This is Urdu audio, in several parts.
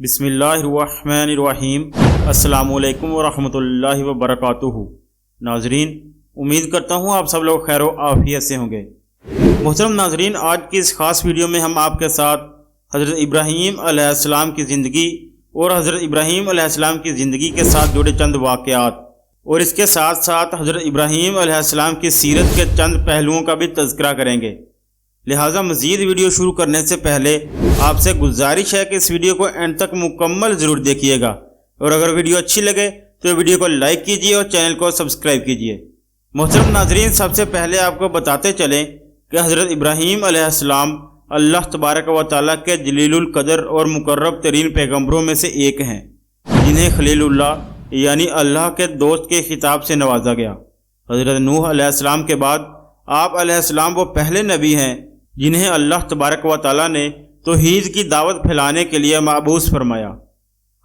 بسم اللہ الرحمن الرحیم۔ السلام علیکم ورحمۃ اللہ وبرکاتہ۔ ناظرین، امید کرتا ہوں آپ سب لوگ خیر و عافیت سے ہوں گے۔ محترم ناظرین، آج کی اس خاص ویڈیو میں ہم آپ کے ساتھ حضرت ابراہیم علیہ السلام کی زندگی اور حضرت ابراہیم علیہ السلام کی زندگی کے ساتھ جڑے چند واقعات اور اس کے ساتھ ساتھ حضرت ابراہیم علیہ السلام کی سیرت کے چند پہلوؤں کا بھی تذکرہ کریں گے۔ لہٰذا مزید ویڈیو شروع کرنے سے پہلے آپ سے گزارش ہے کہ اس ویڈیو کو اینڈ تک مکمل ضرور دیکھیے گا، اور اگر ویڈیو اچھی لگے تو ویڈیو کو لائک کیجیے اور چینل کو سبسکرائب کیجیے۔ محترم ناظرین، سب سے پہلے آپ کو بتاتے چلیں کہ حضرت ابراہیم علیہ السلام اللہ تبارک و تعالیٰ کے جلیل القدر اور مقرب ترین پیغمبروں میں سے ایک ہیں، جنہیں خلیل اللہ یعنی اللہ کے دوست کے خطاب سے نوازا گیا۔ حضرت نوح علیہ السلام کے بعد آپ علیہ السلام وہ پہلے نبی ہیں جنہیں اللہ تبارک و تعالیٰ نے توحید کی دعوت پھیلانے کے لیے مبعوث فرمایا۔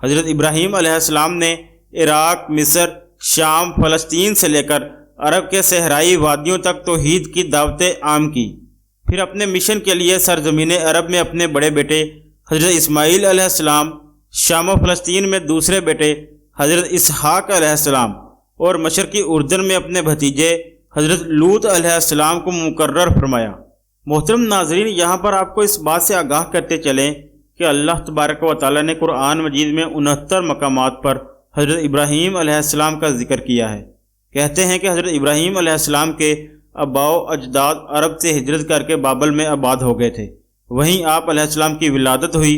حضرت ابراہیم علیہ السلام نے عراق، مصر، شام، فلسطین سے لے کر عرب کے صحرائی وادیوں تک توحید کی دعوتیں عام کی۔ پھر اپنے مشن کے لیے سرزمین عرب میں اپنے بڑے بیٹے حضرت اسماعیل علیہ السلام، شام و فلسطین میں دوسرے بیٹے حضرت اسحاق علیہ السلام اور مشرقی اردن میں اپنے بھتیجے حضرت لوط علیہ السلام کو مقرر فرمایا۔ محترم ناظرین، یہاں پر آپ کو اس بات سے آگاہ کرتے چلیں کہ اللہ تبارک و تعالیٰ نے قرآن مجید میں 69 مقامات پر حضرت ابراہیم علیہ السلام کا ذکر کیا ہے۔ کہتے ہیں کہ حضرت ابراہیم علیہ السلام کے آباء و اجداد عرب سے ہجرت کر کے بابل میں آباد ہو گئے تھے، وہیں آپ علیہ السلام کی ولادت ہوئی۔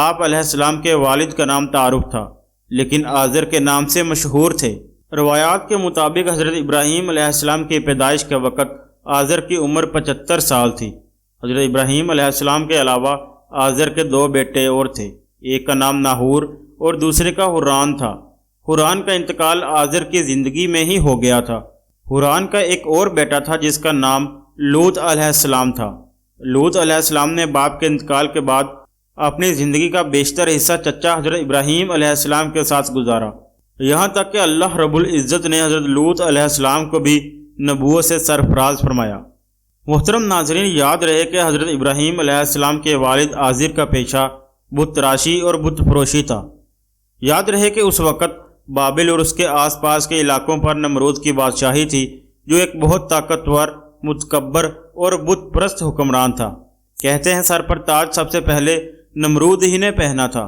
آپ علیہ السلام کے والد کا نام تعارف تھا، لیکن آزر کے نام سے مشہور تھے۔ روایات کے مطابق حضرت ابراہیم علیہ السلام کی پیدائش کے وقت آزر کی عمر 75 سال تھی۔ حضرت ابراہیم علیہ السلام کے علاوہ آزر کے 2 بیٹے اور تھے، ایک کا نام ناہور اور دوسرے کا حران تھا۔ حران کا انتقال آزر کی زندگی میں ہی ہو گیا تھا۔ حران کا ایک اور بیٹا تھا جس کا نام لوط علیہ السلام تھا۔ لوط علیہ السلام نے باپ کے انتقال کے بعد اپنی زندگی کا بیشتر حصہ چچا حضرت ابراہیم علیہ السلام کے ساتھ گزارا، یہاں تک کہ اللہ رب العزت نے حضرت لوط علیہ السلام کو بھی نبوت سے سرفراز فرمایا۔ محترم ناظرین، یاد رہے کہ حضرت ابراہیم علیہ السلام کے والد آزر کا پیشہ بت تراشی اور بت فروشی تھا۔ یاد رہے کہ اس وقت بابل اور اس کے آس پاس کے علاقوں پر نمرود کی بادشاہی تھی، جو ایک بہت طاقتور، متکبر اور بت پرست حکمران تھا۔ کہتے ہیں سر پر تاج سب سے پہلے نمرود ہی نے پہنا تھا۔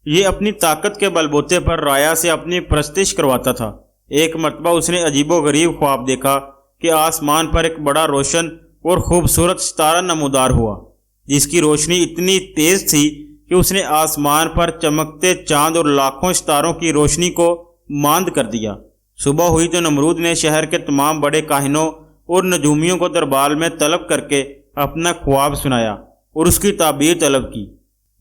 یہ اپنی طاقت کے بل بوتے پر رایا سے اپنی پرستش کرواتا تھا۔ ایک مرتبہ اس نے عجیب و غریب خواب دیکھا کہ آسمان پر ایک بڑا روشن اور خوبصورت ستارہ نمودار ہوا، جس کی روشنی اتنی تیز تھی کہ اس نے آسمان پر چمکتے چاند اور لاکھوں ستاروں کی روشنی کو ماند کر دیا۔ صبح ہوئی تو نمرود نے شہر کے تمام بڑے کاہنوں اور نجومیوں کو دربار میں طلب کر کے اپنا خواب سنایا اور اس کی تعبیر طلب کی۔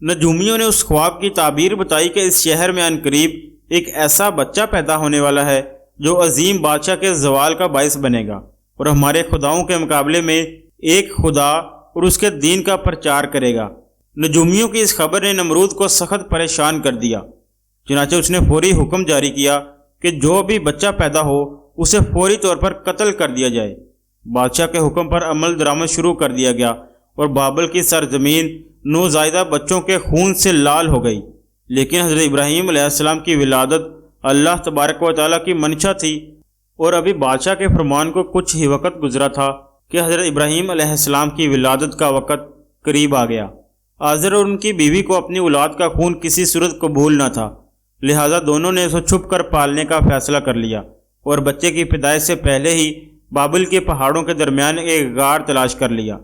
نجومیوں نے اس خواب کی تعبیر بتائی کہ اس شہر میں عنقریب ایک ایسا بچہ پیدا ہونے والا ہے جو عظیم بادشاہ کے زوال کا باعث بنے گا اور ہمارے خداؤں کے مقابلے میں ایک خدا اور اس کے دین کا پرچار کرے گا۔ نجومیوں کی اس خبر نے نمرود کو سخت پریشان کر دیا، چنانچہ اس نے فوری حکم جاری کیا کہ جو بھی بچہ پیدا ہو اسے فوری طور پر قتل کر دیا جائے۔ بادشاہ کے حکم پر عمل درآمد شروع کر دیا گیا اور بابل کی سرزمین نوزائیدہ بچوں کے خون سے لال ہو گئی۔ لیکن حضرت ابراہیم علیہ السلام کی ولادت اللہ تبارک و تعالیٰ کی منشا تھی، اور ابھی بادشاہ کے فرمان کو کچھ ہی وقت گزرا تھا کہ حضرت ابراہیم علیہ السلام کی ولادت کا وقت قریب آ گیا۔ آزر اور ان کی بیوی کو اپنی اولاد کا خون کسی صورت قبول نہ تھا، لہٰذا دونوں نے اسے چھپ کر پالنے کا فیصلہ کر لیا اور بچے کی پیدائش سے پہلے ہی بابل کے پہاڑوں کے درمیان ایک غار تلاش کر لیا۔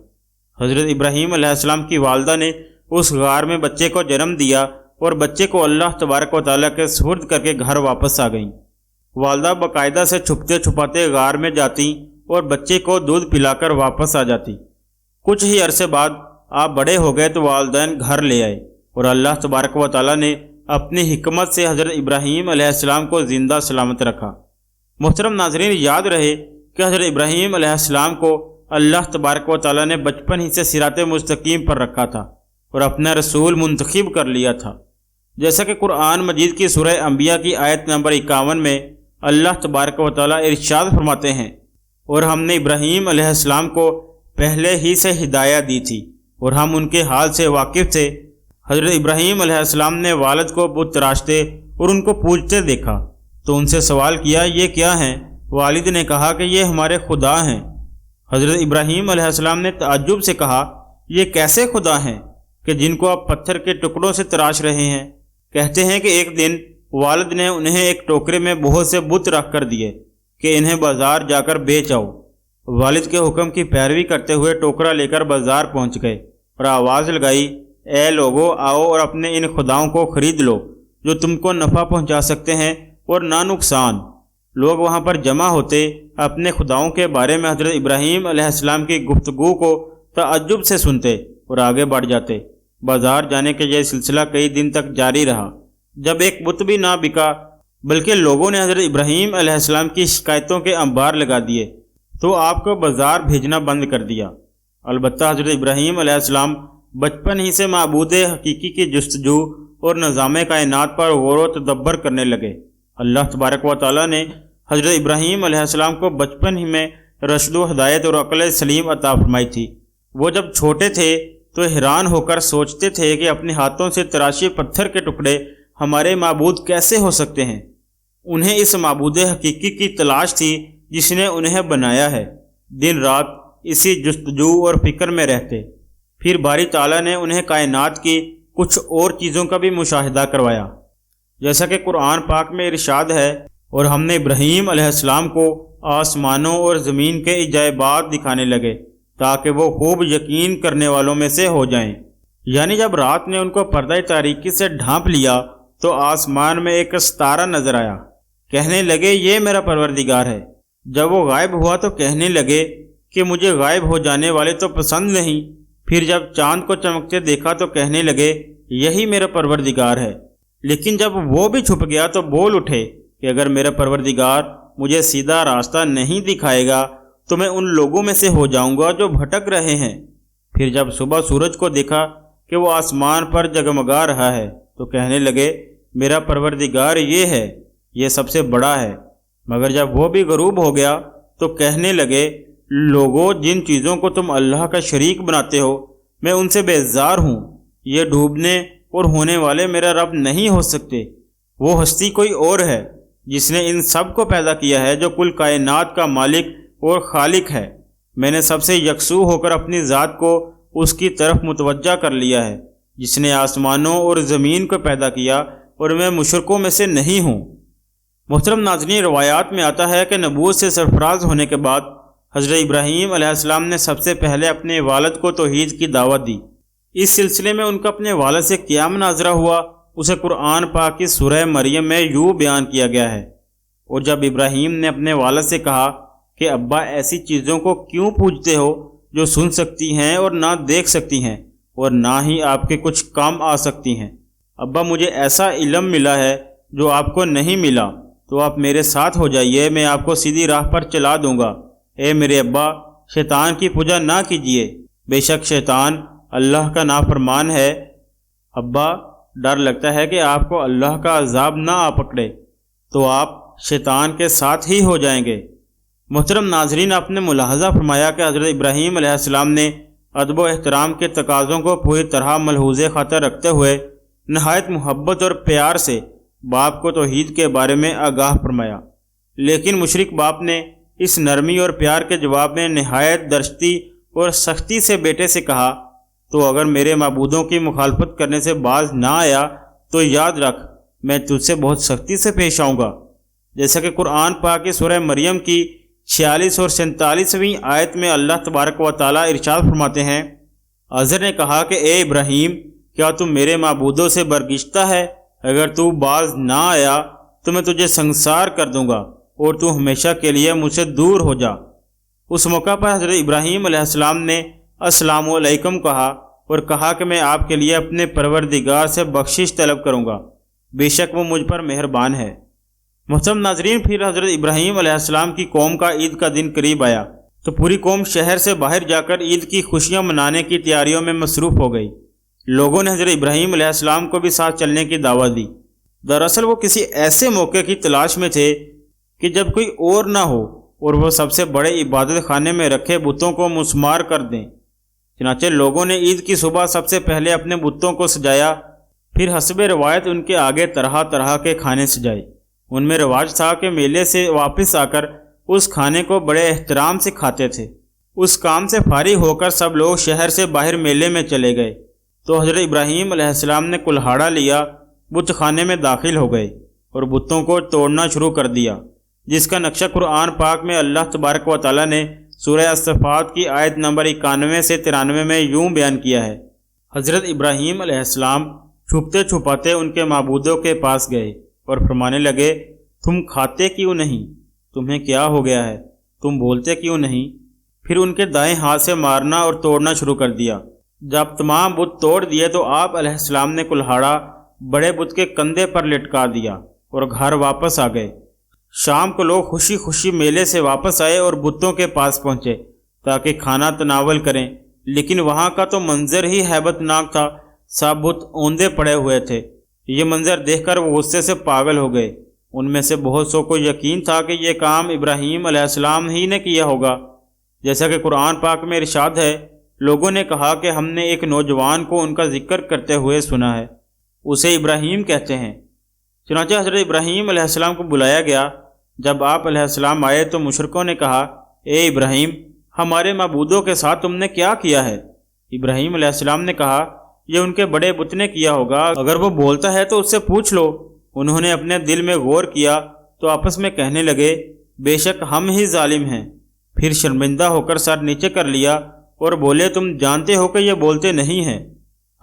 حضرت ابراہیم علیہ السلام کی والدہ نے اس غار میں بچے کو جنم دیا اور بچے کو اللہ تبارک و تعالیٰ کے سپرد کر کے گھر واپس آ گئیں۔ والدہ باقاعدہ سے چھپتے چھپاتے غار میں جاتی اور بچے کو دودھ پلا کر واپس آ جاتی۔ کچھ ہی عرصے بعد آپ بڑے ہو گئے تو والدین گھر لے آئے اور اللہ تبارک و تعالیٰ نے اپنی حکمت سے حضرت ابراہیم علیہ السلام کو زندہ سلامت رکھا۔ محترم ناظرین، یاد رہے کہ حضرت ابراہیم علیہ السلام کو اللہ تبارک و تعالیٰ نے بچپن ہی سے صراط مستقیم پر رکھا تھا اور اپنا رسول منتخب کر لیا تھا، جیسا کہ قرآن مجید کی سورہ انبیاء کی آیت نمبر 51 میں اللہ تبارک و تعالیٰ ارشاد فرماتے ہیں، اور ہم نے ابراہیم علیہ السلام کو پہلے ہی سے ہدایت دی تھی اور ہم ان کے حال سے واقف تھے۔ حضرت ابراہیم علیہ السلام نے والد کو بت تراشتے اور ان کو پوجتے دیکھا تو ان سے سوال کیا، یہ کیا ہیں؟ والد نے کہا کہ یہ ہمارے خدا ہیں۔ حضرت ابراہیم علیہ السلام نے تعجب سے کہا، یہ کیسے خدا ہیں کہ جن کو آپ پتھر کے ٹکڑوں سے تراش رہے ہیں؟ کہتے ہیں کہ ایک دن والد نے انہیں ایک ٹوکرے میں بہت سے بت رکھ کر دیے کہ انہیں بازار جا کر بیچ آؤ۔ والد کے حکم کی پیروی کرتے ہوئے ٹوکرا لے کر بازار پہنچ گئے اور آواز لگائی، اے لوگو، آؤ اور اپنے ان خداؤں کو خرید لو جو تم کو نفع پہنچا سکتے ہیں اور نہ نقصان۔ لوگ وہاں پر جمع ہوتے، اپنے خداؤں کے بارے میں حضرت ابراہیم علیہ السلام کی گفتگو کو تعجب سے سنتے اور آگے بڑھ جاتے۔ بازار جانے کے یہ سلسلہ کئی دن تک جاری رہا، جب ایک بت بھی نہ بکا بلکہ لوگوں نے حضرت ابراہیم علیہ السلام کی شکایتوں کے انبار لگا دیے تو آپ کو بازار بھیجنا بند کر دیا۔ البتہ حضرت ابراہیم علیہ السلام بچپن ہی سے معبود حقیقی کی جستجو اور نظام کائنات پر غور و تدبر کرنے لگے۔ اللہ تبارک و تعالیٰ نے حضرت ابراہیم علیہ السلام کو بچپن ہی میں رشد و ہدایت اور عقل سلیم عطا فرمائی تھی۔ وہ جب چھوٹے تھے تو حیران ہو کر سوچتے تھے کہ اپنے ہاتھوں سے تراشے پتھر کے ٹکڑے ہمارے معبود کیسے ہو سکتے ہیں۔ انہیں اس معبود حقیقی کی تلاش تھی جس نے انہیں بنایا ہے۔ دن رات اسی جستجو اور فکر میں رہتے۔ پھر باری تعالیٰ نے انہیں کائنات کی کچھ اور چیزوں کا بھی مشاہدہ کروایا، جیسا کہ قرآن پاک میں ارشاد ہے، اور ہم نے ابراہیم علیہ السلام کو آسمانوں اور زمین کے عجائبات دکھانے لگے تاکہ وہ خوب یقین کرنے والوں میں سے ہو جائیں۔ یعنی جب رات نے ان کو پردہ تاریکی سے ڈھانپ لیا تو آسمان میں ایک ستارہ نظر آیا۔ کہنے لگے، یہ میرا پروردگار ہے۔ جب وہ غائب ہوا تو کہنے لگے کہ مجھے غائب ہو جانے والے تو پسند نہیں۔ پھر جب چاند کو چمکتے دیکھا تو کہنے لگے، یہی میرا پروردگار ہے۔ لیکن جب وہ بھی چھپ گیا تو بول اٹھے کہ اگر میرا پروردگار مجھے سیدھا راستہ نہیں دکھائے گا تو میں ان لوگوں میں سے ہو جاؤں گا جو بھٹک رہے ہیں۔ پھر جب صبح سورج کو دیکھا کہ وہ آسمان پر جگمگا رہا ہے تو کہنے لگے، میرا پروردگار یہ ہے، یہ سب سے بڑا ہے۔ مگر جب وہ بھی غروب ہو گیا تو کہنے لگے، لوگو، جن چیزوں کو تم اللہ کا شریک بناتے ہو میں ان سے بیزار ہوں۔ یہ ڈوبنے اور ہونے والے میرا رب نہیں ہو سکتے۔ وہ ہستی کوئی اور ہے جس نے ان سب کو پیدا کیا ہے، جو کل کائنات کا مالک اور خالق ہے۔ میں نے سب سے یکسو ہو کر اپنی ذات کو اس کی طرف متوجہ کر لیا ہے جس نے آسمانوں اور زمین کو پیدا کیا، اور میں مشرکوں میں سے نہیں ہوں۔ محترم ناظرین، روایات میں آتا ہے کہ نبوت سے سرفراز ہونے کے بعد حضرت ابراہیم علیہ السلام نے سب سے پہلے اپنے والد کو توحید کی دعوت دی۔ اس سلسلے میں ان کا اپنے والد سے کیا مناظرہ ہوا، اسے قرآن پاک کی سورہ مریم میں یوں بیان کیا گیا ہے، اور جب ابراہیم نے اپنے والد سے کہا کہ ابا، ایسی چیزوں کو کیوں پوجتے ہو جو سن سکتی ہیں اور نہ دیکھ سکتی ہیں اور نہ ہی آپ کے کچھ کام آ سکتی ہیں؟ ابا، مجھے ایسا علم ملا ہے جو آپ کو نہیں ملا، تو آپ میرے ساتھ ہو جائیے، میں آپ کو سیدھی راہ پر چلا دوں گا۔ اے میرے ابا، شیطان کی پوجا نہ کیجیے، بے شک شیطان اللہ کا نافرمان ہے۔ ابا، ڈر لگتا ہے کہ آپ کو اللہ کا عذاب نہ آ پکڑے، تو آپ شیطان کے ساتھ ہی ہو جائیں گے۔ محترم ناظرین، آپ نے ملاحظہ فرمایا کہ حضرت ابراہیم علیہ السلام نے ادب و احترام کے تقاضوں کو پوری طرح ملحوظ خاطر رکھتے ہوئے نہایت محبت اور پیار سے باپ کو توحید کے بارے میں آگاہ فرمایا، لیکن مشرک باپ نے اس نرمی اور پیار کے جواب میں نہایت درشتی اور سختی سے بیٹے سے کہا، تو اگر میرے معبودوں کی مخالفت کرنے سے باز نہ آیا تو یاد رکھ، میں تجھ سے بہت سختی سے پیش آؤں گا۔ جیسا کہ قرآن پاک کی سورہ مریم کی 46 اور 47ویں آیت میں اللہ تبارک و تعالیٰ ارشاد فرماتے ہیں، آزر نے کہا کہ اے ابراہیم، کیا تم میرے معبودوں سے برگشتہ ہے؟ اگر تو باز نہ آیا تو میں تجھے سنسار کر دوں گا اور تو ہمیشہ کے لیے مجھ سے دور ہو جا۔ اس موقع پر حضرت ابراہیم علیہ السلام نے السلام علیکم کہا اور کہا کہ میں آپ کے لیے اپنے پروردگار سے بخشش طلب کروں گا، بے شک وہ مجھ پر مہربان ہے۔ محترم ناظرین، پھر حضرت ابراہیم علیہ السلام کی قوم کا عید کا دن قریب آیا تو پوری قوم شہر سے باہر جا کر عید کی خوشیاں منانے کی تیاریوں میں مصروف ہو گئی۔ لوگوں نے حضرت ابراہیم علیہ السلام کو بھی ساتھ چلنے کی دعوت دی۔ دراصل وہ کسی ایسے موقع کی تلاش میں تھے کہ جب کوئی اور نہ ہو اور وہ سب سے بڑے عبادت خانے میں رکھے بتوں کو مسمار کر دیں۔ چنانچہ لوگوں نے عید کی صبح سب سے پہلے اپنے بتوں کو سجایا، پھر حسب روایت ان کے آگے طرح طرح کے کھانے سجائے۔ ان میں رواج تھا کہ میلے سے واپس آ کر اس کھانے کو بڑے احترام سے کھاتے تھے۔ اس کام سے فارغ ہو کر سب لوگ شہر سے باہر میلے میں چلے گئے تو حضرت ابراہیم علیہ السلام نے کلہاڑا لیا، بت خانے میں داخل ہو گئے اور بتوں کو توڑنا شروع کر دیا، جس کا نقشہ قرآن پاک میں اللہ تبارک و تعالیٰ نے سورہ الصفات کی آیت نمبر 91 سے 93 میں یوں بیان کیا ہے۔ حضرت ابراہیم علیہ السلام چھپتے چھپاتے ان کے معبودوں کے پاس گئے اور فرمانے لگے، تم کھاتے کیوں نہیں؟ تمہیں کیا ہو گیا ہے؟ تم بولتے کیوں نہیں؟ پھر ان کے دائیں ہاتھ سے مارنا اور توڑنا شروع کر دیا۔ جب تمام بت توڑ دیے تو آپ علیہ السلام نے کلہاڑا بڑے بت کے کندھے پر لٹکا دیا اور گھر واپس آ گئے۔ شام کو لوگ خوشی خوشی میلے سے واپس آئے اور بتوں کے پاس پہنچے تاکہ کھانا تناول کریں، لیکن وہاں کا تو منظر ہی ہیبت ناک تھا، سب بت اوندے پڑے ہوئے تھے۔ یہ منظر دیکھ کر وہ غصے سے پاگل ہو گئے۔ ان میں سے بہت سو کو یقین تھا کہ یہ کام ابراہیم علیہ السلام ہی نے کیا ہوگا، جیسا کہ قرآن پاک میں ارشاد ہے، لوگوں نے کہا کہ ہم نے ایک نوجوان کو ان کا ذکر کرتے ہوئے سنا ہے، اسے ابراہیم کہتے ہیں۔ چنانچہ حضرت ابراہیم علیہ السلام کو بلایا گیا۔ جب آپ علیہ السلام آئے تو مشرکوں نے کہا، اے ابراہیم، ہمارے معبودوں کے ساتھ تم نے کیا کیا ہے؟ ابراہیم علیہ السلام نے کہا، یہ ان کے بڑے بت نے کیا ہوگا، اگر وہ بولتا ہے تو اس سے پوچھ لو۔ انہوں نے اپنے دل میں غور کیا تو آپس میں کہنے لگے، بے شک ہم ہی ظالم ہیں۔ پھر شرمندہ ہو کر سر نیچے کر لیا اور بولے، تم جانتے ہو کہ یہ بولتے نہیں ہیں۔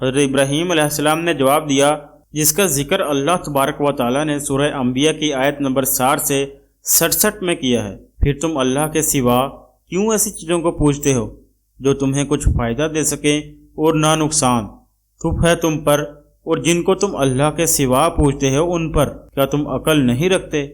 حضرت ابراہیم علیہ السلام نے جواب دیا، جس کا ذکر اللہ تبارک و تعالیٰ نے سورہ انبیاء کی آیت نمبر 60 سے 67 میں کیا ہے، پھر تم اللہ کے سوا کیوں ایسی چیزوں کو پوچھتے ہو جو تمہیں کچھ فائدہ دے سکیں اور نہ نقصان؟ تھپ ہے تم پر اور جن کو تم اللہ کے سوا پوچھتے ہو ان پر، کیا تم عقل نہیں رکھتے؟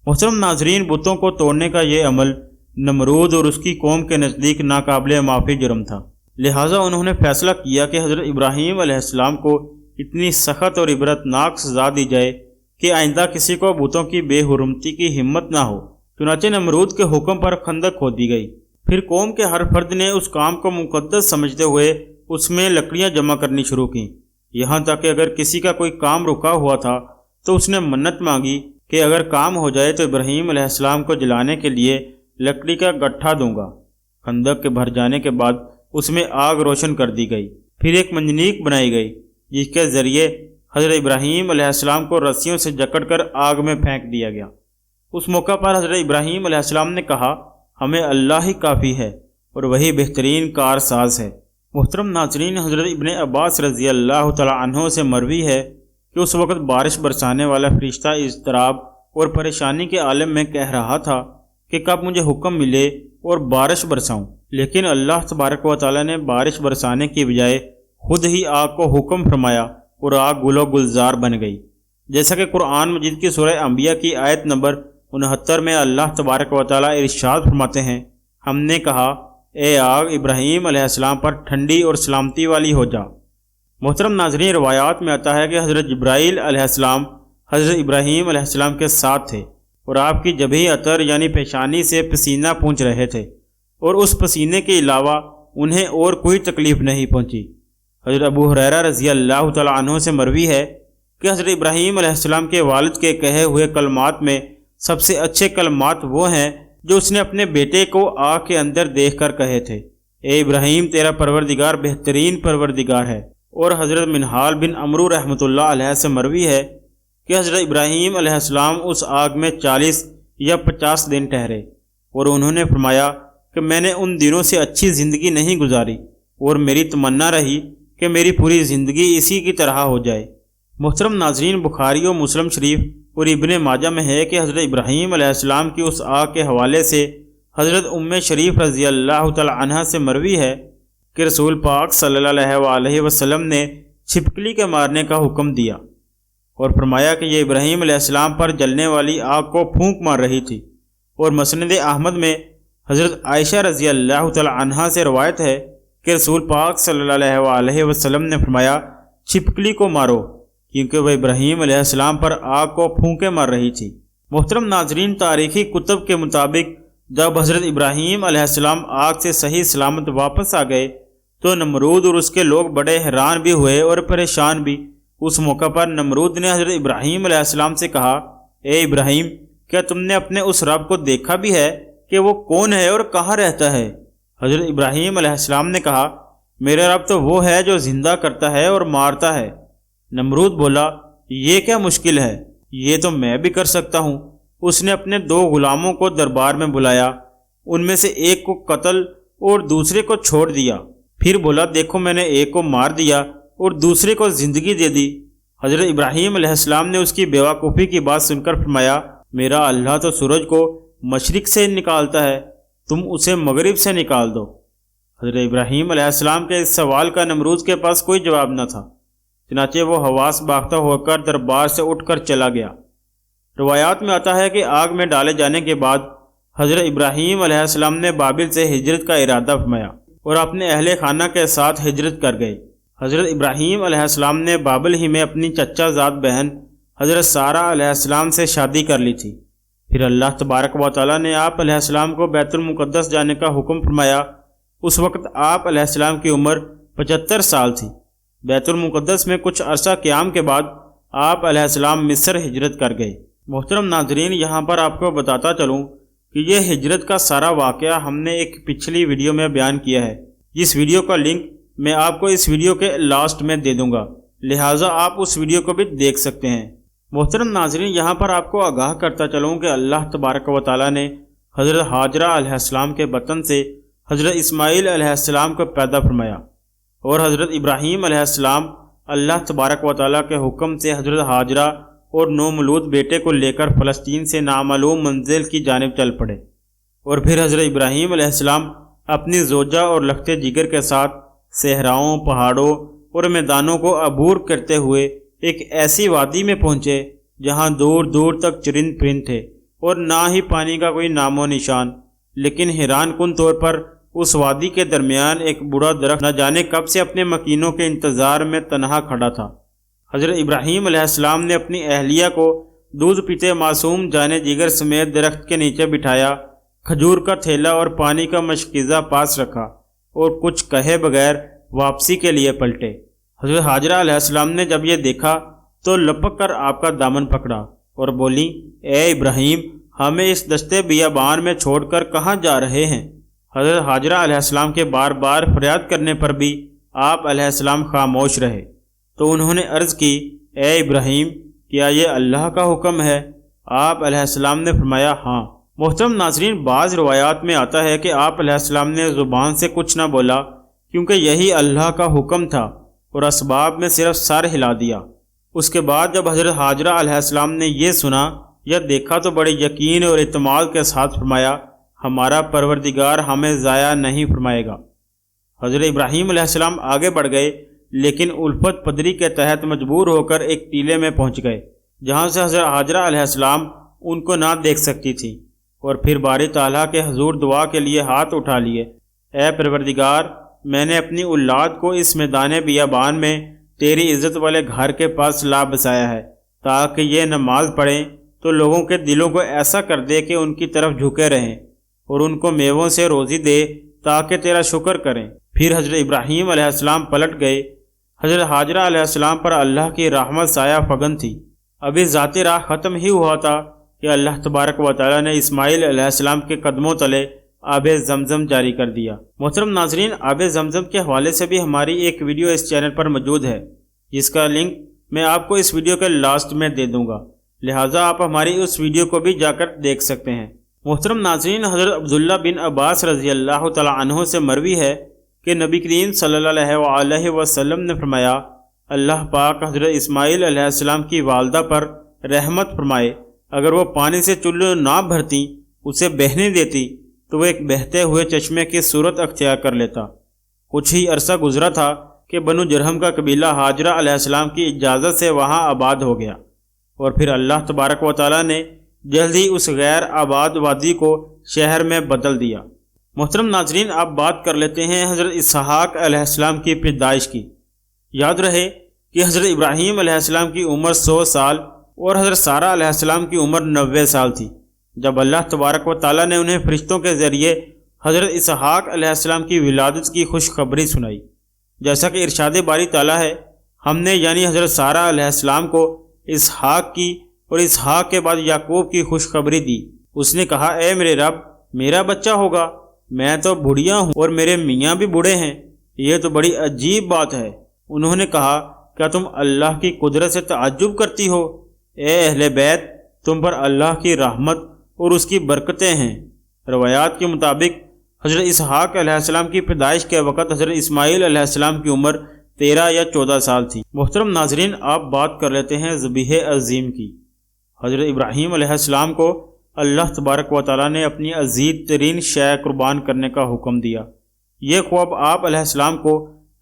محترم ناظرین، بتوں کو توڑنے کا یہ عمل نمرود اور اس کی قوم کے نزدیک ناقابل معافی جرم تھا، لہٰذا انہوں نے فیصلہ کیا کہ حضرت ابراہیم علیہ السلام کو اتنی سخت اور عبرتناک سزا دی جائے کہ آئندہ کسی کو بتوں کی بے حرمتی کی ہمت نہ ہو۔ چنانچہ نمرود کے حکم پر خندق کھودی گئی۔ پھر قوم کے ہر فرد نے اس کام کو مقدس سمجھتے ہوئے اس میں لکڑیاں جمع کرنی شروع کیں، یہاں تک کہ اگر کسی کا کوئی کام رکا ہوا تھا تو اس نے منت مانگی کہ اگر کام ہو جائے تو ابراہیم علیہ السلام کو جلانے کے لیے لکڑی کا گٹھا دوں گا۔ خندق کے بھر جانے کے بعد اس میں آگ روشن کر دی گئی، پھر ایک منجنیق بنائی گئی جس کے ذریعے حضرت ابراہیم علیہ السلام کو رسیوں سے جکڑ کر آگ میں پھینک دیا گیا۔ اس موقع پر حضرت ابراہیم علیہ السلام نے کہا، ہمیں اللہ ہی کافی ہے اور وہی بہترین کار ساز ہے۔ محترم ناظرین، حضرت ابن عباس رضی اللہ تعالیٰ عنہ سے مروی ہے کہ اس وقت بارش برسانے والا فرشتہ اضطراب اور پریشانی کے عالم میں کہہ رہا تھا کہ کب مجھے حکم ملے اور بارش برساؤں، لیکن اللہ تبارک و تعالیٰ نے بارش برسانے کی بجائے خود ہی آگ کو حکم فرمایا اور آگ گل و گلزار بن گئی، جیسا کہ قرآن مجید کی سورہ انبیاء کی آیت نمبر 69 میں اللہ تبارک و تعالیٰ ارشاد فرماتے ہیں، ہم نے کہا، اے آگ ابراہیم علیہ السلام پر ٹھنڈی اور سلامتی والی ہو جا۔ محترم ناظرین، روایات میں آتا ہے کہ حضرت جبرائیل علیہ السلام حضرت ابراہیم علیہ السلام کے ساتھ تھے اور آپ کی جبہی عطر یعنی پیشانی سے پسینہ پونچھ رہے تھے، اور اس پسینے کے علاوہ انہیں اور کوئی تکلیف نہیں پہنچی۔ حضرت ابو ہریرہ رضی اللہ تعالیٰ عنہ سے مروی ہے کہ حضرت ابراہیم علیہ السلام کے والد کے کہے ہوئے کلمات میں سب سے اچھے کلمات وہ ہیں جو اس نے اپنے بیٹے کو آگ کے اندر دیکھ کر کہے تھے، اے ابراہیم، تیرا پروردگار بہترین پروردگار ہے۔ اور حضرت منہال بن عمرو رحمۃ اللہ علیہ سے مروی ہے کہ حضرت ابراہیم علیہ السلام اس آگ میں 40 یا 50 دن ٹھہرے اور انہوں نے فرمایا کہ میں نے ان دنوں سے اچھی زندگی نہیں گزاری اور میری تمنا رہی کہ میری پوری زندگی اسی کی طرح ہو جائے۔ محترم ناظرین، بخاری و مسلم شریف اور ابن ماجہ میں ہے کہ حضرت ابراہیم علیہ السلام کی اس آگ کے حوالے سے حضرت ام شریف رضی اللہ تعالی عنہ سے مروی ہے کہ رسول پاک صلی اللہ علیہ وسلم نے چھپکلی کے مارنے کا حکم دیا اور فرمایا کہ یہ ابراہیم علیہ السلام پر جلنے والی آگ کو پھونک مار رہی تھی۔ اور مسند احمد میں حضرت عائشہ رضی اللہ تعالی عنہ سے روایت ہے کہ رسول پاک صلی اللہ علیہ وسلم نے فرمایا، چھپکلی کو مارو، کیونکہ وہ ابراہیم علیہ السلام پر آگ کو پھونکے مار رہی تھی۔ محترم ناظرین، تاریخی کتب کے مطابق جب حضرت ابراہیم علیہ السلام آگ سے صحیح سلامت واپس آ گئے تو نمرود اور اس کے لوگ بڑے حیران بھی ہوئے اور پریشان بھی۔ اس موقع پر نمرود نے حضرت ابراہیم علیہ السلام سے کہا، اے ابراہیم، کیا تم نے اپنے اس رب کو دیکھا بھی ہے کہ وہ کون ہے اور کہاں رہتا ہے؟ حضرت ابراہیم علیہ السلام نے کہا، میرا رب تو وہ ہے جو زندہ کرتا ہے اور مارتا ہے۔ نمرود بولا، یہ کیا مشکل ہے، یہ تو میں بھی کر سکتا ہوں۔ اس نے اپنے 2 غلاموں کو دربار میں بلایا، ان میں سے ایک کو قتل اور دوسرے کو چھوڑ دیا۔ پھر بولا، دیکھو میں نے ایک کو مار دیا اور دوسرے کو زندگی دے دی۔ حضرت ابراہیم علیہ السلام نے اس کی بیوقوفی کی بات سن کر فرمایا، میرا اللہ تو سورج کو مشرق سے نکالتا ہے، تم اسے مغرب سے نکال دو۔ حضرت ابراہیم علیہ السلام کے اس سوال کا نمرود کے پاس کوئی جواب نہ تھا، چنانچہ وہ حواس باختہ ہو کر دربار سے اٹھ کر چلا گیا۔ روایات میں آتا ہے کہ آگ میں ڈالے جانے کے بعد حضرت ابراہیم علیہ السلام نے بابل سے ہجرت کا ارادہ فرمایا اور اپنے اہل خانہ کے ساتھ ہجرت کر گئے۔ حضرت ابراہیم علیہ السلام نے بابل ہی میں اپنی چچا زاد بہن حضرت سارہ علیہ السلام سے شادی کر لی تھی۔ پھر اللہ تبارک و تعالیٰ نے آپ علیہ السلام کو بیت المقدس جانے کا حکم فرمایا۔ اس وقت آپ علیہ السلام کی عمر 75 سال تھی۔ بیت المقدس میں کچھ عرصہ قیام کے بعد آپ علیہ السلام مصر ہجرت کر گئے۔ محترم ناظرین، یہاں پر آپ کو بتاتا چلوں کہ یہ ہجرت کا سارا واقعہ ہم نے ایک پچھلی ویڈیو میں بیان کیا ہے، جس ویڈیو کا لنک میں آپ کو اس ویڈیو کے لاسٹ میں دے دوں گا، لہٰذا آپ اس ویڈیو کو بھی دیکھ سکتے ہیں۔ محترم ناظرین، یہاں پر آپ کو آگاہ کرتا چلوں کہ اللہ تبارک و تعالیٰ نے حضرت ہاجرہ علیہ السلام کے بطن سے حضرت اسماعیل علیہ السلام کو پیدا فرمایا، اور حضرت ابراہیم علیہ السلام اللہ تبارک و تعالیٰ کے حکم سے حضرت ہاجرہ اور نومولود بیٹے کو لے کر فلسطین سے نامعلوم منزل کی جانب چل پڑے، اور پھر حضرت ابراہیم علیہ السلام اپنی زوجہ اور لخت جگر کے ساتھ صحراؤں، پہاڑوں اور میدانوں کو عبور کرتے ہوئے ایک ایسی وادی میں پہنچے جہاں دور دور تک چرند پرند تھے اور نہ ہی پانی کا کوئی نام و نشان، لیکن حیران کن طور پر اس وادی کے درمیان ایک بوڑھا درخت نہ جانے کب سے اپنے مکینوں کے انتظار میں تنہا کھڑا تھا۔ حضرت ابراہیم علیہ السلام نے اپنی اہلیہ کو دودھ پیتے معصوم جانے جگر سمیت درخت کے نیچے بٹھایا، کھجور کا تھیلا اور پانی کا مشکیزہ پاس رکھا اور کچھ کہے بغیر واپسی کے لیے پلٹے۔ حضرت ہاجرہ علیہ السلام نے جب یہ دیکھا تو لپک کر آپ کا دامن پکڑا اور بولی، اے ابراہیم، ہمیں اس دشت بیابان میں چھوڑ کر کہاں جا رہے ہیں؟ حضرت ہاجرہ علیہ السلام کے بار بار فریاد کرنے پر بھی آپ علیہ السلام خاموش رہے، تو انہوں نے عرض کی، اے ابراہیم، کیا یہ اللہ کا حکم ہے؟ آپ علیہ السلام نے فرمایا، ہاں۔ محترم ناظرین، بعض روایات میں آتا ہے کہ آپ علیہ السلام نے زبان سے کچھ نہ بولا کیونکہ یہی اللہ کا حکم تھا، اور اسباب میں صرف سر ہلا دیا۔ اس کے بعد جب حضرت ہاجرہ علیہ السلام نے یہ سنا یا دیکھا تو بڑے یقین اور اعتماد کے ساتھ فرمایا، ہمارا پروردگار ہمیں ضائع نہیں فرمائے گا۔ حضرت ابراہیم علیہ السلام آگے بڑھ گئے، لیکن الفت پدری کے تحت مجبور ہو کر ایک ٹیلے میں پہنچ گئے جہاں سے حضرت ہاجرہ علیہ السلام ان کو نہ دیکھ سکتی تھی، اور پھر باری تعالیٰ کے حضور دعا کے لیے ہاتھ اٹھا لیے، اے پروردگار، میں نے اپنی اولاد کو اس میدان بیابان میں تیری عزت والے گھر کے پاس لا بسایا ہے تاکہ یہ نماز پڑھیں تو لوگوں کے دلوں کو ایسا کر دے کہ ان کی طرف جھکے رہیں، اور ان کو میووں سے روزی دے تاکہ تیرا شکر کریں۔ پھر حضرت ابراہیم علیہ السلام پلٹ گئے۔ حضرت ہاجرہ علیہ السلام پر اللہ کی رحمت سایہ فگن تھی۔ ابھی ذاتی راہ ختم ہی ہوا تھا کہ اللہ تبارک و تعالیٰ نے اسماعیل علیہ السلام کے قدموں تلے آب زمزم جاری کر دیا۔ محترم ناظرین، آب زمزم کے حوالے سے بھی ہماری ایک ویڈیو اس چینل پر موجود ہے، جس کا لنک میں آپ کو اس ویڈیو کے لاسٹ میں دے دوں گا، لہٰذا آپ ہماری اس ویڈیو کو بھی جا کر دیکھ سکتے ہیں۔ محترم ناظرین، حضرت عبداللہ بن عباس رضی اللہ تعالیٰ عنہ سے مروی ہے کہ نبی کریم صلی اللہ علیہ وسلم نے فرمایا، اللہ پاک حضرت اسماعیل علیہ السلام کی والدہ پر رحمت فرمائے، اگر وہ پانی سے چلو نہ بھرتی، اسے بہنے دیتی تو وہ ایک بہتے ہوئے چشمے کی صورت اختیار کر لیتا۔ کچھ ہی عرصہ گزرا تھا کہ بنو جرہم کا قبیلہ ہاجرہ علیہ السلام کی اجازت سے وہاں آباد ہو گیا، اور پھر اللہ تبارک و تعالیٰ نے جلد ہی اس غیر آباد وادی کو شہر میں بدل دیا۔ محترم ناظرین، آپ بات کر لیتے ہیں حضرت اسحاق علیہ السلام کی پیدائش کی۔ یاد رہے کہ حضرت ابراہیم علیہ السلام کی عمر 100 سال اور حضرت سارہ علیہ السلام کی عمر 90 سال تھی جب اللہ تبارک و تعالیٰ نے انہیں فرشتوں کے ذریعے حضرت اسحاق علیہ السلام کی ولادت کی خوشخبری سنائی۔ جیسا کہ ارشاد باری تعالیٰ ہے، ہم نے یعنی حضرت سارہ علیہ السلام کو اسحاق کی اور اسحاق کے بعد یعقوب کی خوشخبری دی۔ اس نے کہا، اے میرے رب، میرا بچہ ہوگا، میں تو بڑھیا ہوں اور میرے میاں بھی بوڑھے ہیں، یہ تو بڑی عجیب بات ہے۔ انہوں نے کہا، کیا تم اللہ کی قدرت سے تعجب کرتی ہو؟ اے اہل بیت، تم پر اللہ کی رحمت اور اس کی برکتیں ہیں۔ روایات کے مطابق حضرت اسحاق علیہ السلام کی پیدائش کے وقت حضرت اسماعیل علیہ السلام کی عمر 13 یا 14 سال تھی۔ محترم ناظرین، آپ بات کر لیتے ہیں ذبیح عظیم کی۔ حضرت ابراہیم علیہ السلام کو اللہ تبارک و تعالیٰ نے اپنی عزیز ترین شے قربان کرنے کا حکم دیا۔ یہ خواب آپ علیہ السلام کو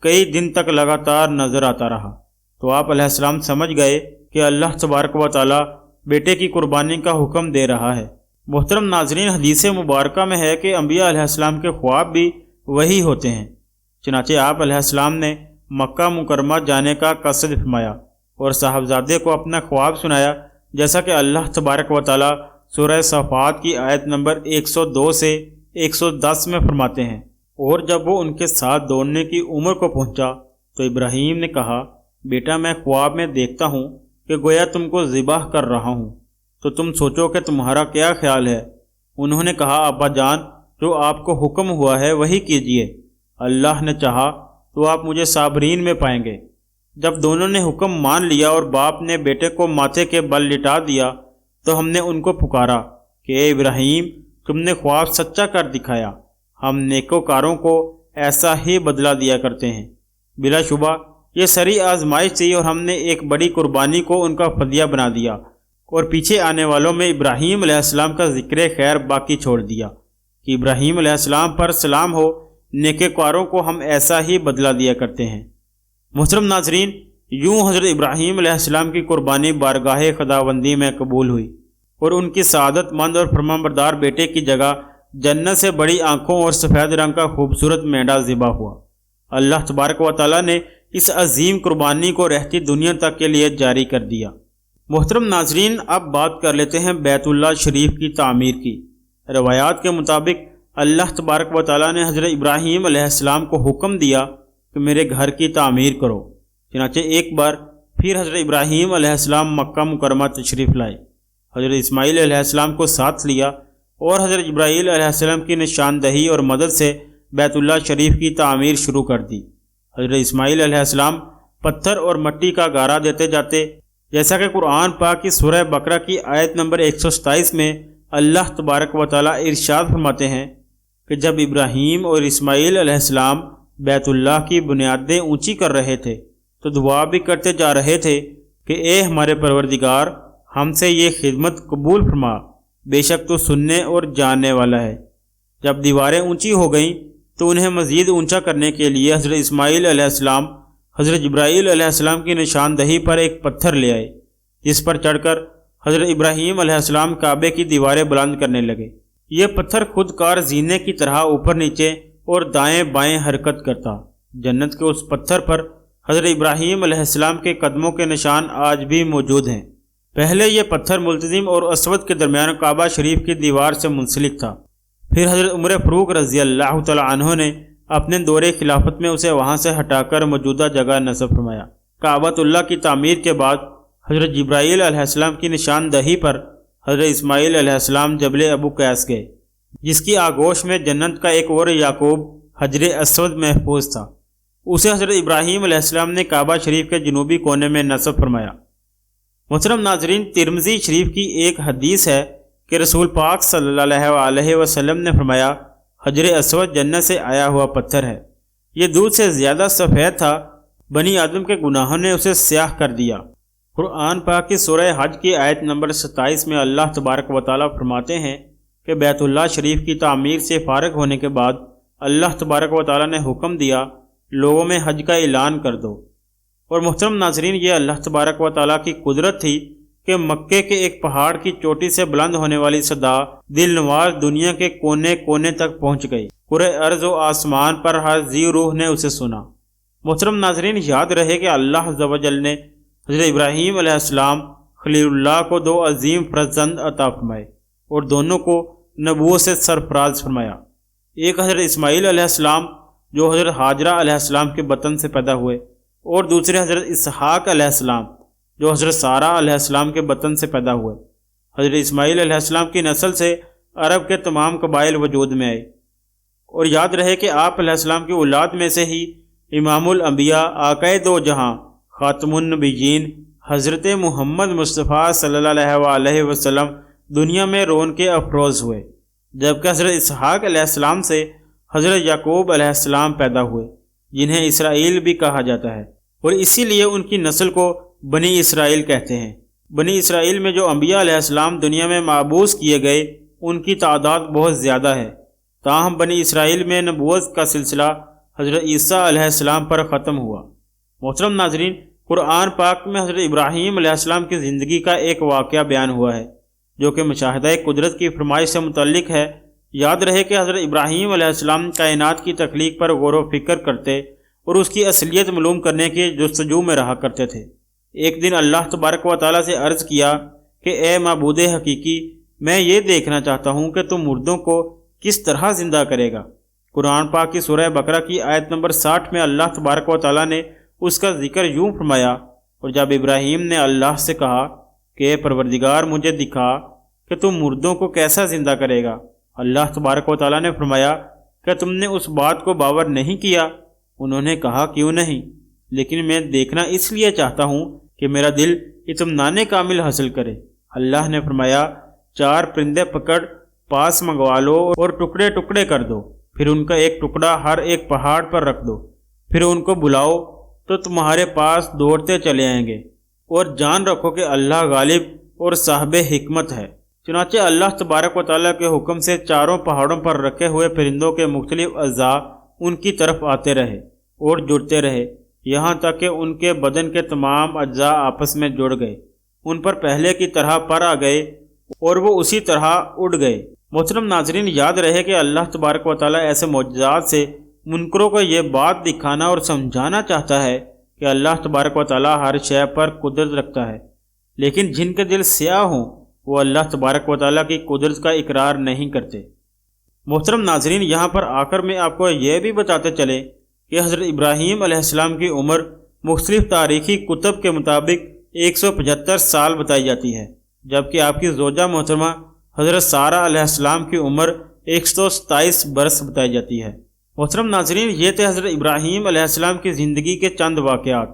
کئی دن تک لگاتار نظر آتا رہا، تو آپ علیہ السلام سمجھ گئے کہ اللہ تبارک و تعالیٰ بیٹے کی قربانی کا حکم دے رہا ہے۔ محترم ناظرین، حدیث مبارکہ میں ہے کہ انبیاء علیہ السلام کے خواب بھی وہی ہوتے ہیں۔ چنانچہ آپ علیہ السلام نے مکہ مکرمہ جانے کا قصد فرمایا اور صاحبزادے کو اپنا خواب سنایا، جیسا کہ اللہ تبارک و تعالیٰ سورہ صافات کی آیت نمبر 102 سے 110 میں فرماتے ہیں، اور جب وہ ان کے ساتھ دوڑنے کی عمر کو پہنچا تو ابراہیم نے کہا، بیٹا، میں خواب میں دیکھتا ہوں کہ گویا تم کو ذبح کر رہا ہوں، تو تم سوچو کہ تمہارا کیا خیال ہے؟ انہوں نے کہا، ابا جان، جو آپ کو حکم ہوا ہے وہی کیجیے، اللہ نے چاہا تو آپ مجھے صابرین میں پائیں گے۔ جب دونوں نے حکم مان لیا اور باپ نے بیٹے کو ماتھے کے بل لٹا دیا تو ہم نے ان کو پکارا کہ اے ابراہیم، تم نے خواب سچا کر دکھایا، ہم نیکوکاروں کو ایسا ہی بدلہ دیا کرتے ہیں۔ بلا شبہ یہ سری آزمائش تھی اور ہم نے ایک بڑی قربانی کو ان کا فدیہ بنا دیا اور پیچھے آنے والوں میں ابراہیم علیہ السلام کا ذکر خیر باقی چھوڑ دیا کہ ابراہیم علیہ السلام پر سلام ہو، نیکوکاروں کو ہم ایسا ہی بدلہ دیا کرتے ہیں۔ محترم ناظرین، یوں حضرت ابراہیم علیہ السلام کی قربانی بارگاہ خداوندی میں قبول ہوئی اور ان کی سعادت مند اور فرمانبردار بیٹے کی جگہ جنت سے بڑی آنکھوں اور سفید رنگ کا خوبصورت مینڈا ذبح ہوا۔ اللہ تبارک و تعالیٰ نے اس عظیم قربانی کو رہتی دنیا تک کے لیے جاری کر دیا۔ محترم ناظرین، اب بات کر لیتے ہیں بیت اللہ شریف کی تعمیر کی۔ روایات کے مطابق اللہ تبارک و تعالیٰ نے حضرت ابراہیم علیہ السلام کو حکم دیا کہ میرے گھر کی تعمیر کرو۔ چنانچہ ایک بار پھر حضرت ابراہیم علیہ السلام مکہ مکرمہ تشریف لائے، حضرت اسماعیل علیہ السلام کو ساتھ لیا اور حضرت جبرائیل علیہ السلام کی نشاندہی اور مدد سے بیت اللہ شریف کی تعمیر شروع کر دی۔ حضرت اسماعیل علیہ السلام پتھر اور مٹی کا گارا دیتے جاتے، جیسا کہ قرآن پاک کی سورہ بقرہ کی آیت نمبر 127 میں اللہ تبارک و تعالیٰ ارشاد فرماتے ہیں کہ جب ابراہیم اور اسماعیل علیہ السلام بیت اللہ کی بنیادیں اونچی کر رہے تھے تو دعا بھی کرتے جا رہے تھے کہ اے ہمارے پروردگار، ہم سے یہ خدمت قبول فرما، بے شک تو سننے اور جاننے والا ہے۔ جب دیواریں اونچی ہو گئیں تو انہیں مزید اونچا کرنے کے لیے حضرت اسماعیل علیہ السلام حضرت جبرائیل علیہ السلام کی نشاندہی پر ایک پتھر لے آئے، جس پر چڑھ کر حضرت ابراہیم علیہ السلام کعبے کی دیواریں بلند کرنے لگے۔ یہ پتھر خود کار زینے کی طرح اوپر نیچے اور دائیں بائیں حرکت کرتا۔ جنت کے اس پتھر پر حضرت ابراہیم علیہ السلام کے قدموں کے نشان آج بھی موجود ہیں۔ پہلے یہ پتھر ملتزم اور اسود کے درمیان کعبہ شریف کی دیوار سے منسلک تھا، پھر حضرت عمر فاروق رضی اللہ تعالی عنہ نے اپنے دور خلافت میں اسے وہاں سے ہٹا کر موجودہ جگہ نصب فرمایا۔ کعبۃ اللہ کی تعمیر کے بعد حضرت جبرائیل علیہ السلام کی نشاندہی پر حضرت اسماعیل علیہ السلام جبل ابو قیس گئے، جس کی آغوش میں جنت کا ایک اور یعقوب حجر اسود محفوظ تھا۔ اسے حضرت ابراہیم علیہ السلام نے کعبہ شریف کے جنوبی کونے میں نصب فرمایا۔ محترم ناظرین، ترمذی شریف کی ایک حدیث ہے کہ رسول پاک صلی اللہ علیہ وسلم نے فرمایا، حجر اسود جنت سے آیا ہوا پتھر ہے، یہ دودھ سے زیادہ سفید تھا، بنی آدم کے گناہوں نے اسے سیاہ کر دیا۔ قرآن پاک کی سورہ حج کی آیت نمبر 27 میں اللہ تبارک و تعالیٰ فرماتے ہیں کہ بیت اللہ شریف کی تعمیر سے فارغ ہونے کے بعد اللہ تبارک و تعالیٰ نے حکم دیا، لوگوں میں حج کا اعلان کر دو۔ اور محترم ناظرین، یہ اللہ تبارک و تعالیٰ کی قدرت تھی کہ مکے کے ایک پہاڑ کی چوٹی سے بلند ہونے والی صدا دل نواز دنیا کے کونے کونے تک پہنچ گئی۔ پورے ارض و آسمان پر ہر ذی روح نے اسے سنا۔ محترم ناظرین، یاد رہے کہ اللہ عز و جل نے حضرت ابراہیم علیہ السلام خلیل اللہ کو 2 عظیم فرزند عطا فرمائے اور دونوں کو نبوت سے سرفراز فرمایا۔ ایک حضرت اسماعیل علیہ السلام جو حضرت حاجرہ علیہ السلام کے بطن سے پیدا ہوئے، اور دوسرے حضرت اسحاق علیہ السلام جو حضرت سارہ علیہ السلام کے بطن سے پیدا ہوئے۔ حضرت اسماعیل علیہ السلام کی نسل سے عرب کے تمام قبائل وجود میں آئے، اور یاد رہے کہ آپ علیہ السلام کی اولاد میں سے ہی امام الانبیاء، آقائے دو جہاں، خاتم النبیین حضرت محمد مصطفیٰ صلی اللہ علیہ وسلم دنیا میں رونق افروز ہوئے، جبکہ حضرت اسحاق علیہ السلام سے حضرت یعقوب علیہ السلام پیدا ہوئے، جنہیں اسرائیل بھی کہا جاتا ہے، اور اسی لیے ان کی نسل کو بنی اسرائیل کہتے ہیں۔ بنی اسرائیل میں جو انبیاء علیہ السلام دنیا میں مبعوث کیے گئے ان کی تعداد بہت زیادہ ہے، تاہم بنی اسرائیل میں نبوت کا سلسلہ حضرت عیسیٰ علیہ السلام پر ختم ہوا۔ محترم ناظرین، قرآن پاک میں حضرت ابراہیم علیہ السلام کی زندگی کا ایک واقعہ بیان ہوا ہے جو کہ مشاہدہ قدرت کی فرمائش سے متعلق ہے۔ یاد رہے کہ حضرت ابراہیم علیہ السلام کائنات کی تخلیق پر غور و فکر کرتے اور اس کی اصلیت معلوم کرنے کے جستجو میں رہا کرتے تھے۔ ایک دن اللہ تبارک و تعالیٰ سے عرض کیا کہ اے معبود حقیقی، میں یہ دیکھنا چاہتا ہوں کہ تم مردوں کو کس طرح زندہ کرے گا۔ قرآن پاک کی سورہ بقرہ کی آیت نمبر 60 میں اللہ تبارک و تعالیٰ نے اس کا ذکر یوں فرمایا، اور جب ابراہیم نے اللہ سے کہا کہ اے پروردگار مجھے دکھا کہ تم مردوں کو کیسا زندہ کرے گا، اللہ تبارک و تعالیٰ نے فرمایا کہ تم نے اس بات کو باور نہیں کیا؟ انہوں نے کہا کیوں نہیں، لیکن میں دیکھنا اس لیے چاہتا ہوں کہ میرا دل اطمینان کامل حاصل کرے۔ اللہ نے فرمایا 4 پرندے پکڑ پاس منگوا لو اور ٹکڑے ٹکڑے کر دو، پھر ان کا ایک ٹکڑا ہر ایک پہاڑ پر رکھ دو، پھر ان کو بلاؤ تو تمہارے پاس دوڑتے چلے آئیں گے، اور جان رکھو کہ اللہ غالب اور صاحب حکمت ہے۔ چنانچہ اللہ تبارک و تعالیٰ کے حکم سے 4 پہاڑوں پر رکھے ہوئے پرندوں کے مختلف اعضاء ان کی طرف آتے رہے اور جڑتے رہے، یہاں تک کہ ان کے بدن کے تمام اجزاء آپس میں جڑ گئے، ان پر پہلے کی طرح پر آ گئے اور وہ اسی طرح اڑ گئے۔ محترم ناظرین، یاد رہے کہ اللہ تبارک و تعالیٰ ایسے معجزات سے منکروں کو یہ بات دکھانا اور سمجھانا چاہتا ہے کہ اللہ تبارک و تعالیٰ ہر شے پر قدرت رکھتا ہے، لیکن جن کے دل سیاہ ہوں وہ اللہ تبارک و تعالیٰ کی قدرت کا اقرار نہیں کرتے۔ محترم ناظرین، یہاں پر آخر میں آپ کو یہ بھی بتاتے چلے کہ حضرت ابراہیم علیہ السلام کی عمر مختلف تاریخی کتب کے مطابق 175 سال بتائی جاتی ہے، جبکہ آپ کی زوجہ محترمہ حضرت سارہ علیہ السلام کی عمر 127 برس بتائی جاتی ہے۔ محترم ناظرین، یہ تھے حضرت ابراہیم علیہ السلام کی زندگی کے چند واقعات۔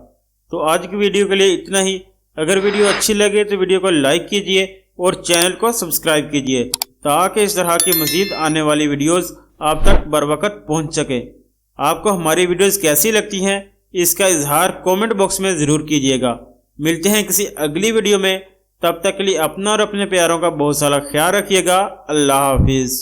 تو آج کی ویڈیو کے لیے اتنا ہی۔ اگر ویڈیو اچھی لگے تو ویڈیو کو لائک کیجئے اور چینل کو سبسکرائب کیجئے تاکہ اس طرح کی مزید آنے والی ویڈیوز آپ تک بروقت پہنچ سکے۔ آپ کو ہماری ویڈیوز کیسی لگتی ہیں اس کا اظہار کومنٹ باکس میں ضرور کیجئے گا۔ ملتے ہیں کسی اگلی ویڈیو میں، تب تک کے لیے اپنا اور اپنے پیاروں کا بہت سارا خیال رکھیے گا۔ اللہ حافظ۔